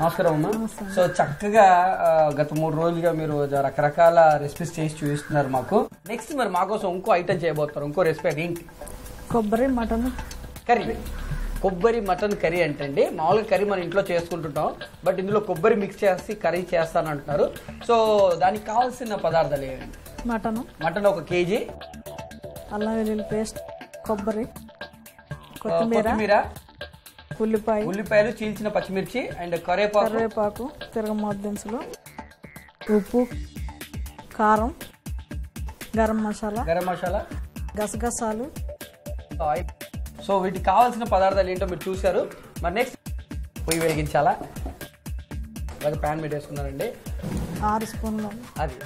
నమస్కారం అమ్మా. సో చక్కగా గత 3 రోజులుగా మీరు రకరకాల రెసిపీస్ చేసి చూపిస్తున్నారు మాకు. నెక్స్ట్ మరి మా కోసం ఇంకో ఐటమ్ చేయబోతున్నారు. ఇంకో రెసిపీ ఏంటి? కొబ్బరి మటన్ కర్రీ. కొబ్బరి మటన్ కర్రీ అంటే మామూలుగా కర్రీ మన ఇంట్లో చేసుకుంటుంటాం, బట్ ఇందులో కొబ్బరి మిక్స్ చేసి కర్రీ చేస్తానంటున్నారు. సో దానికి కావాల్సిన పదార్థాలు ఏంటి? మటన్ 1 కేజీ, అల్లం వెల్లుల్లి పేస్ట్, కొబ్బరి, కొత్తిమీర, ఉల్లిపాయలు, చీల్చిన పచ్చిమిర్చి అండ్ కరివేపాకు, తిరగమాత దినుసులు, ఉప్పు, కారం, గరం మసాలా, గసగసాలు, ఆయిల్. సో వీటికి కావాల్సిన పదార్థాలు ఏంటో మీరు చూసారు. మరి నెక్స్ట్ పొయ్యి వెలిగించాలా? అలాగే ప్యాన్ పెట్టేసుకున్నారండి. 6 స్పూన్లు, అది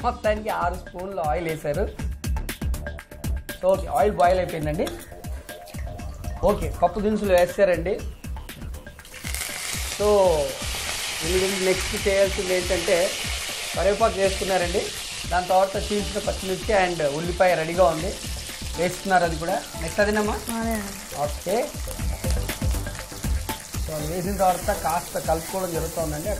మొత్తానికి 6 స్పూన్లు ఆయిల్ వేసారు. సో ఆయిల్ బాయిల్ అయిపోయిందండి. ఓకే, పప్పు దినుసులు వేస్తారండి. సో నెక్స్ట్ చేయాల్సింది ఏంటంటే కరివేపాకు వేసుకున్నారండి. దాని తర్వాత చీల్చిన పచ్చిమిర్చి అండ్ ఉల్లిపాయ రెడీగా ఉంది, వేస్తున్నారు. అది కూడా నెక్స్ట్ అదేనమ్మా. ఓకే, సో అది వేసిన తర్వాత కాస్త కలుపుకోవడం జరుగుతుందండి.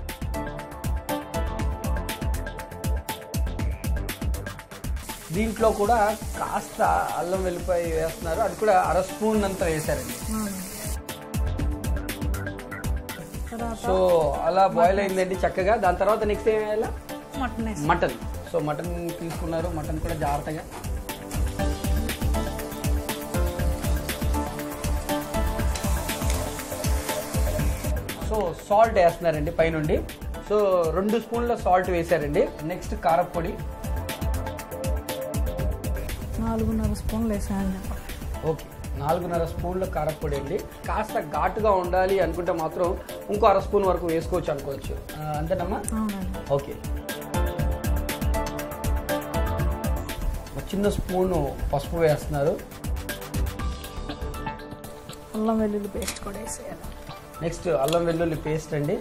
దీంట్లో కూడా కాస్త అల్లం వెల్లిపాయ వేస్తున్నారు. అది కూడా 1/2 స్పూన్ అంతా వేసారండి. సో అలా బాయిల్ అయిందండి చక్కగా. దాని తర్వాత నెక్స్ట్ ఏం వేయాలి? మటన్. సో మటన్ తీసుకున్నారు. మటన్ కూడా జాగ్రత్తగా సో సాల్ట్ వేస్తున్నారండి పైనుండి. సో 2 స్పూన్ల సాల్ట్ వేసారండి. నెక్స్ట్ కారపొడి 4.5 స్పూన్లు వేసాయండి. ఓకే, 4.5 స్పూన్ల కారపొడి అండి. కాస్త ఘాటుగా ఉండాలి అనుకుంటే మాత్రం ఇంకో 1/2 స్పూన్ వరకు వేసుకోవచ్చు అనుకోవచ్చు. అంతేనమ్మా? ఓకే, చిన్న స్పూను పసుపు వేస్తున్నారు. అల్లం వెల్లుల్లి పేస్ట్ కూడా వేసేయాలి. నెక్స్ట్ అల్లం వెల్లుల్లి పేస్ట్ అండి.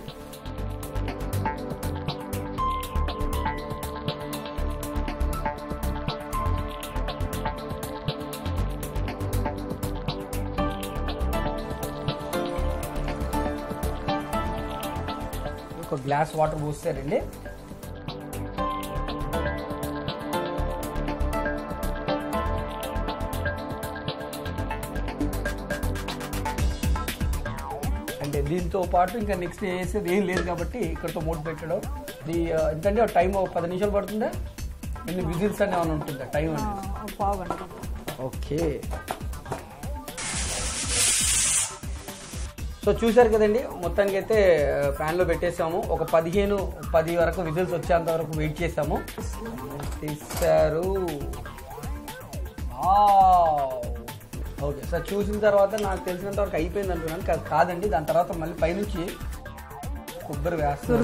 ఒక గ్లాస్ వాటర్ పోస్తారండి. అంటే దీంతో పాటు ఇంకా నెక్స్ట్ వేసేది ఏం లేదు కాబట్టి ఇక్కడతో మూడు పెట్టడం. ఇది ఎందుకంటే టైం 10 నిమిషాలు పడుతుందా? ఎన్ని విజిల్స్ అని ఏమైనా ఉంటుందా టైం? ఓకే, సో చూసారు కదండి. మొత్తానికి అయితే ప్యాన్లో పెట్టేసాము. ఒక 10 వరకు విజిల్స్ వచ్చేంత వరకు వెయిట్ చేసాము. తీసారు. ఓకే, సార్ చూసిన తర్వాత నాకు తెలిసినంత వరకు అయిపోయింది అంటున్నాను. కాదండి, దాని తర్వాత మళ్ళీ పైనుంచి కొబ్బరి వేస్తారు.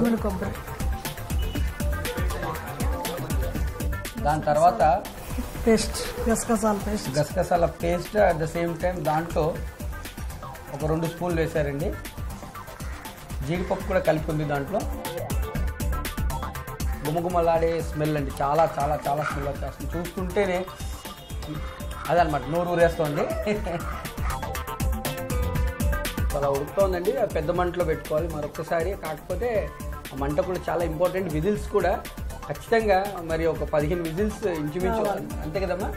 దాని తర్వాత పేస్ట్, గసగసాల paste. At the same time దాంట్లో ఒక 2 స్పూన్లు వేసారండి. జీడిపప్పు కూడా కలిపి ఉంది దాంట్లో. గుమగుమలాడే స్మెల్ అండి, చాలా చాలా చాలా స్మెల్ వచ్చేస్తుంది. చూస్తుంటేనే అదనమాట, నోరు ఊరేస్తోంది. అలా ఉడుకుతోందండి. పెద్ద మంటలో పెట్టుకోవాలి మరొకసారి. కాకపోతే ఆ మంట కూడా చాలా ఇంపార్టెంట్. విజిల్స్ కూడా ఖచ్చితంగా మరి ఒక 15 విజిల్స్ ఇంచుమించు, అంతే కదమ్మా?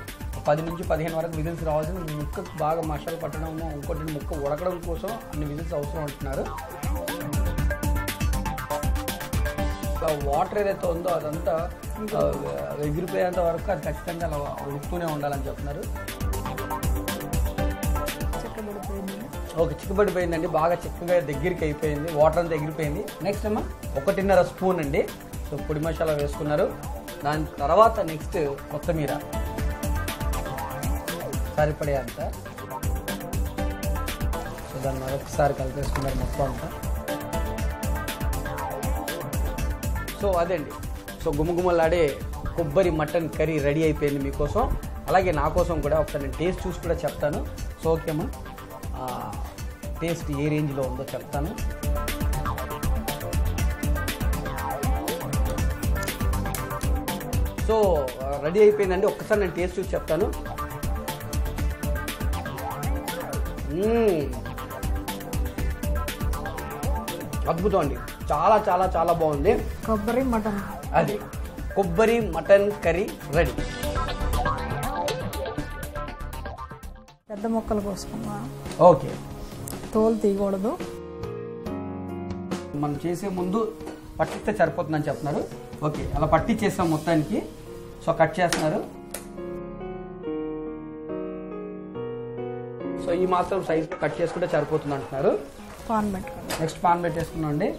10 నుంచి 15 వరకు విజిల్స్ రావాల్సిన. ముక్కకు బాగా మసాలా పట్టడం, ఇంకోటి ముక్క ఉడకడం కోసం అన్ని విజిల్స్ అవసరం అంటున్నారు. వాటర్ ఏదైతే ఉందో అదంతా ఎగిరిపోయేంత వరకు అది ఖచ్చితంగా అలా ఉడుకుతూనే ఉండాలని చెప్తున్నారు. ఓకే, చిక్కబడిపోయిందండి. బాగా చిక్కగా దగ్గరికి అయిపోయింది. వాటర్ అంతా ఎగిరిపోయింది. నెక్స్ట్ అమ్మా 1.5 స్పూన్ అండి. సో పొడి మసాలా వేసుకున్నారు. దాని తర్వాత నెక్స్ట్ కొత్తిమీర సరిపడే అంత. సో దాన్ని మరొకసారి కలిపేసుకున్నారు మొత్తం అంతా. సో అదండి, సో గుమగుమలాడే కొబ్బరి మటన్ కర్రీ రెడీ అయిపోయింది మీకోసం. అలాగే నా కోసం కూడా ఒకసారి నేను టేస్ట్ చూసి కూడా చెప్తాను. సో ఓకే అమ్మా, టేస్ట్ ఏ రేంజ్లో ఉందో చెప్తాను. సో రెడీ అయిపోయిందండి. ఒక్కసారి నేను టేస్ట్ చూసి చెప్తాను. అద్భుతం అండి, చాలా చాలా చాలా బాగుంది. కొబ్బరి మటన్ అది కొబ్బరి మటన్ కర్రీ రెడీ. పెద్ద ముక్కలు కోసుకుందాం. ఓకే, తోలు తీయకూడదు. మనం చేసే ముందు పట్టిస్తే సరిపోతుందని చెప్తున్నారు. ఓకే, అలా పట్టించేస్తాం మొత్తానికి. సో కట్ చేస్తున్నారు. సో ఈ మాత్రం సైజ్ కట్ చేసుకుంటే సరిపోతుంది అంటున్నారు. పాన్ పెట్టుకోండి. నెక్స్ట్ పాన్ పెట్టేసుకున్నాం అండి.